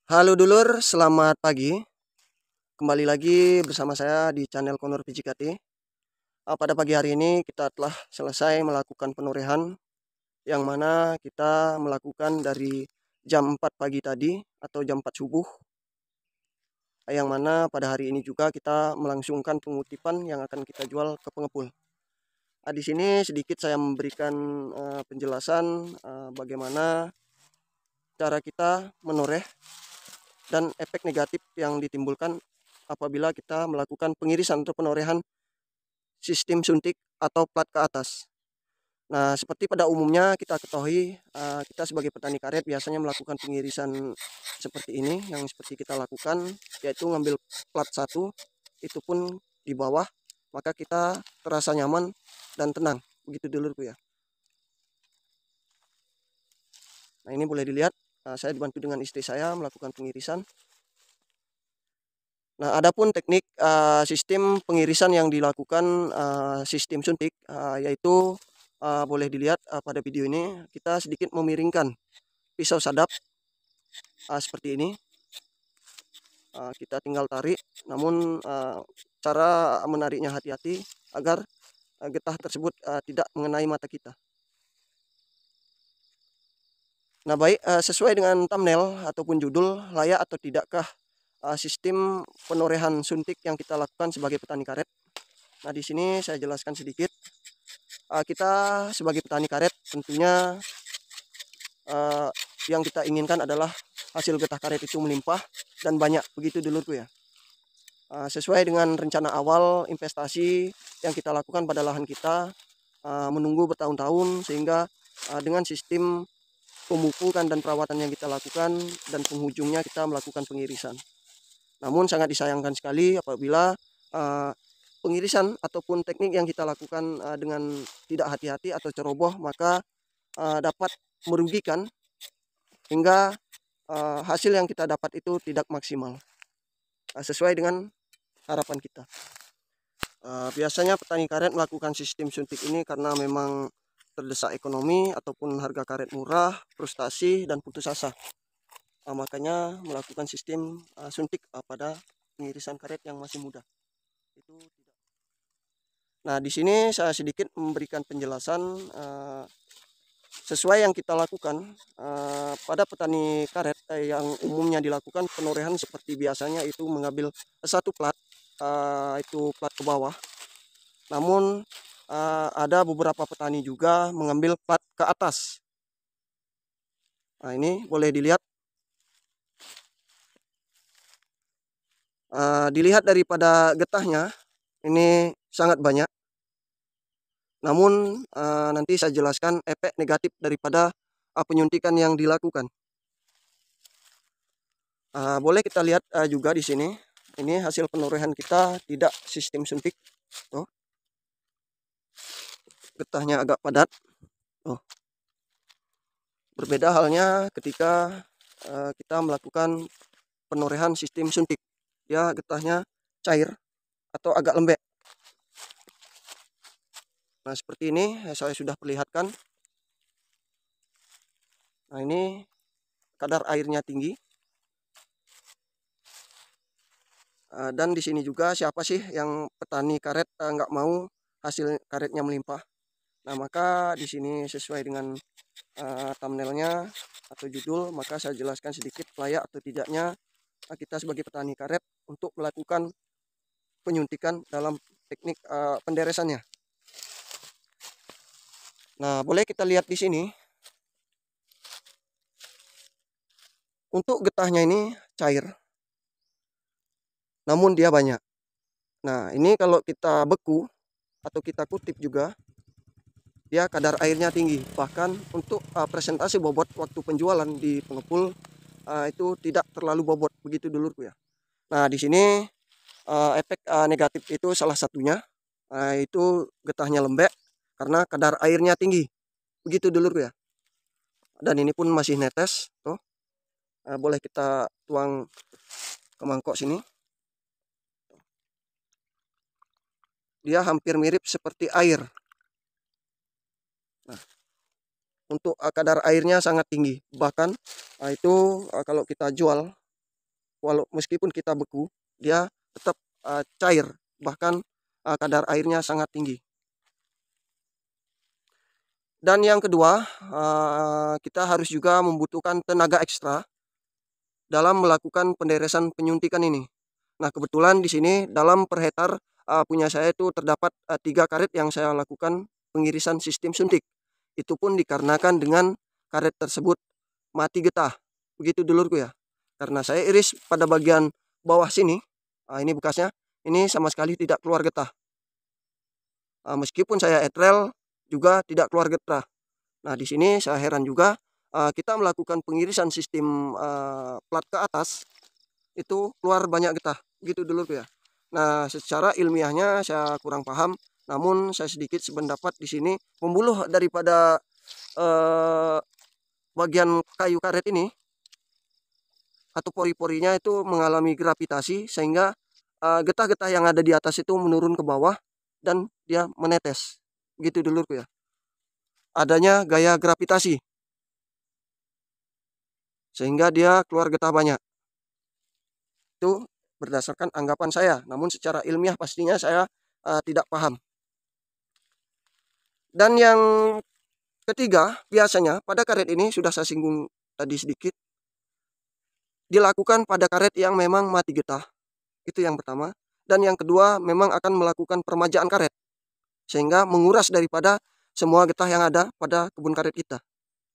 Halo dulur, selamat pagi. Kembali lagi bersama saya di channel Konur PJKT. Pada pagi hari ini kita telah selesai melakukan penurehan yang mana kita melakukan dari jam 4 pagi tadi atau jam 4 subuh, yang mana pada hari ini juga kita melangsungkan pengutipan yang akan kita jual ke pengepul. Di sini sedikit saya memberikan penjelasan bagaimana cara kita menoreh dan efek negatif yang ditimbulkan apabila kita melakukan pengirisan atau penorehan sistem suntik atau plat ke atas. Nah, seperti pada umumnya kita ketahui, kita sebagai petani karet biasanya melakukan pengirisan seperti ini, yang seperti kita lakukan, yaitu ngambil plat satu, itu pun di bawah, maka kita terasa nyaman dan tenang. Begitu dulurku ya. Nah, ini boleh dilihat, saya dibantu dengan istri saya melakukan pengirisan. Nah, adapun teknik sistem pengirisan yang dilakukan sistem suntik, yaitu boleh dilihat pada video ini kita sedikit memiringkan pisau sadap seperti ini. Kita tinggal tarik, namun cara menariknya hati-hati agar getah tersebut tidak mengenai mata kita. Nah, baik, sesuai dengan thumbnail ataupun judul, layak atau tidakkah sistem penorehan suntik yang kita lakukan sebagai petani karet. Nah, di sini saya jelaskan sedikit. Kita sebagai petani karet tentunya yang kita inginkan adalah hasil getah karet itu melimpah dan banyak, begitu dulurku ya. Sesuai dengan rencana awal investasi yang kita lakukan pada lahan kita, menunggu bertahun-tahun sehingga dengan sistem pemupukan dan perawatan yang kita lakukan dan penghujungnya kita melakukan pengirisan. Namun sangat disayangkan sekali apabila pengirisan ataupun teknik yang kita lakukan dengan tidak hati-hati atau ceroboh, maka dapat merugikan hingga hasil yang kita dapat itu tidak maksimal sesuai dengan harapan kita. Biasanya petani karet melakukan sistem suntik ini karena memang terdesak ekonomi ataupun harga karet murah, frustasi dan putus asa. Makanya melakukan sistem suntik pada pengirisan karet yang masih muda. Itu tidak. Nah, di sini saya sedikit memberikan penjelasan sesuai yang kita lakukan pada petani karet yang umumnya dilakukan penorehan seperti biasanya itu mengambil satu plat, itu plat ke bawah. Namun ada beberapa petani juga mengambil plat ke atas. Nah, ini boleh dilihat. Dilihat daripada getahnya, ini sangat banyak. Namun nanti saya jelaskan efek negatif daripada penyuntikan yang dilakukan. Boleh kita lihat juga di sini. Ini hasil penorehan kita tidak sistem suntik. Oh, getahnya agak padat. Oh. Berbeda halnya ketika kita melakukan penorehan sistem suntik. Ya, getahnya cair atau agak lembek. Nah, seperti ini saya sudah perlihatkan. Nah, ini kadar airnya tinggi. Dan di sini juga siapa sih yang petani karet nggak mau hasil karetnya melimpah. Nah, maka di sini sesuai dengan thumbnailnya atau judul, maka saya jelaskan sedikit layak atau tidaknya kita sebagai petani karet untuk melakukan penyuntikan dalam teknik penderesannya. Nah, boleh kita lihat di sini. Untuk getahnya ini cair, namun dia banyak. Nah, ini kalau kita beku atau kita kutip juga, dia kadar airnya tinggi. Bahkan untuk presentasi bobot waktu penjualan di pengepul itu tidak terlalu bobot, begitu dulurku ya. Nah, di sini efek negatif itu salah satunya itu getahnya lembek karena kadar airnya tinggi, begitu dulurku ya. Dan ini pun masih netes, tuh. Boleh kita tuang ke mangkok sini. Dia hampir mirip seperti air. Nah, untuk kadar airnya sangat tinggi. Bahkan itu kalau kita jual meskipun kita beku, dia tetap cair, bahkan kadar airnya sangat tinggi. Dan yang kedua, kita harus juga membutuhkan tenaga ekstra dalam melakukan penderesan penyuntikan ini. Nah, kebetulan di sini dalam per hektar punya saya itu terdapat 3 karet yang saya lakukan pengirisan sistem suntik. Itu pun dikarenakan dengan karet tersebut mati getah. Begitu dulurku ya. Karena saya iris pada bagian bawah sini, ini bekasnya, ini sama sekali tidak keluar getah. Meskipun saya etrel juga tidak keluar getah. Nah, di sini saya heran juga, kita melakukan pengirisan sistem plat ke atas itu keluar banyak getah. Begitu dulurku ya. Nah, secara ilmiahnya saya kurang paham, namun saya sedikit sependapat di sini pembuluh daripada bagian kayu karet ini atau pori-porinya itu mengalami gravitasi sehingga getah-getah yang ada di atas itu menurun ke bawah dan dia menetes. Begitu dulurku ya. Adanya gaya gravitasi sehingga dia keluar getah banyak. Itu berdasarkan anggapan saya, namun secara ilmiah pastinya saya tidak paham. Dan yang ketiga, biasanya pada karet ini sudah saya singgung tadi sedikit, dilakukan pada karet yang memang mati getah. Itu yang pertama. Dan yang kedua, memang akan melakukan permajaan karet sehingga menguras daripada semua getah yang ada pada kebun karet kita.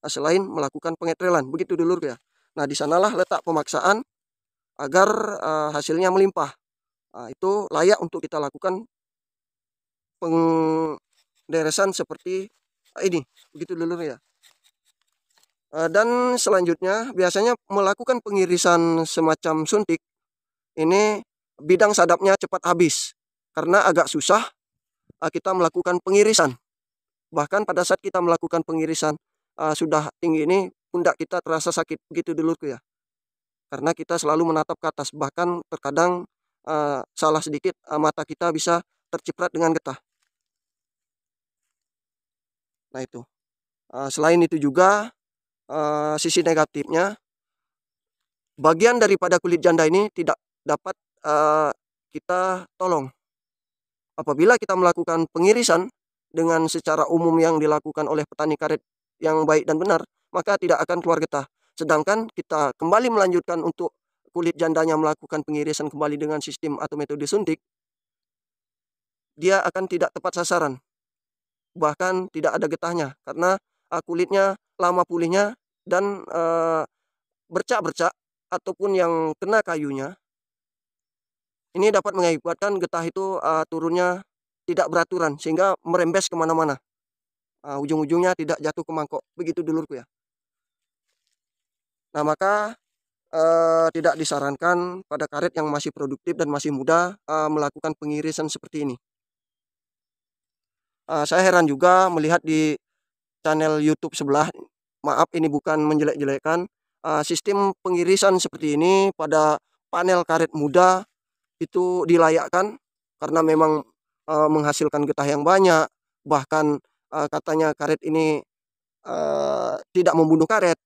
Selain melakukan pengetrelan, begitu dulur ya. Nah, di sanalah letak pemaksaan agar hasilnya melimpah. Itu layak untuk kita lakukan penderesan seperti ini, begitu dulur ya. Dan selanjutnya biasanya melakukan pengirisan semacam suntik ini bidang sadapnya cepat habis karena agak susah kita melakukan pengirisan. Bahkan pada saat kita melakukan pengirisan sudah tinggi ini, pundak kita terasa sakit, begitu dulurku ya. Karena kita selalu menatap ke atas, bahkan terkadang salah sedikit mata kita bisa terciprat dengan getah. Nah itu. Selain itu juga sisi negatifnya, bagian daripada kulit janda ini tidak dapat kita tolong. Apabila kita melakukan pengirisan dengan secara umum yang dilakukan oleh petani karet yang baik dan benar, maka tidak akan keluar getah. Sedangkan kita kembali melanjutkan untuk kulit jandanya melakukan pengirisan kembali dengan sistem atau metode suntik, dia akan tidak tepat sasaran. Bahkan tidak ada getahnya karena kulitnya lama pulihnya dan bercak-bercak ataupun yang kena kayunya. Ini dapat mengakibatkan getah itu turunnya tidak beraturan sehingga merembes kemana-mana. Ujung-ujungnya tidak jatuh ke mangkok. Begitu dulurku ya. Nah, maka tidak disarankan pada karet yang masih produktif dan masih muda melakukan pengirisan seperti ini. Saya heran juga melihat di channel YouTube sebelah, maaf ini bukan menjelek-jelekkan, sistem pengirisan seperti ini pada panel karet muda itu dilayakkan karena memang menghasilkan getah yang banyak, bahkan katanya karet ini tidak membunuh karet.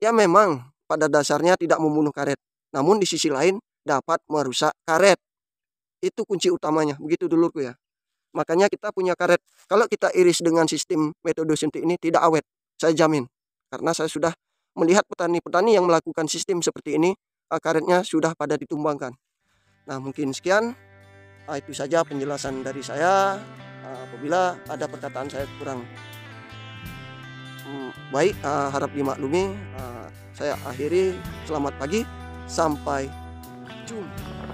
Ya memang pada dasarnya tidak membunuh karet, namun di sisi lain dapat merusak karet. Itu kunci utamanya, begitu dulurku ya. Makanya kita punya karet, kalau kita iris dengan sistem metode suntik ini tidak awet, saya jamin. Karena saya sudah melihat petani-petani yang melakukan sistem seperti ini, karetnya sudah pada ditumbangkan. Nah, mungkin sekian, itu saja penjelasan dari saya. Apabila ada perkataan saya kurang baik, harap dimaklumi. Saya akhiri, selamat pagi, sampai jumpa.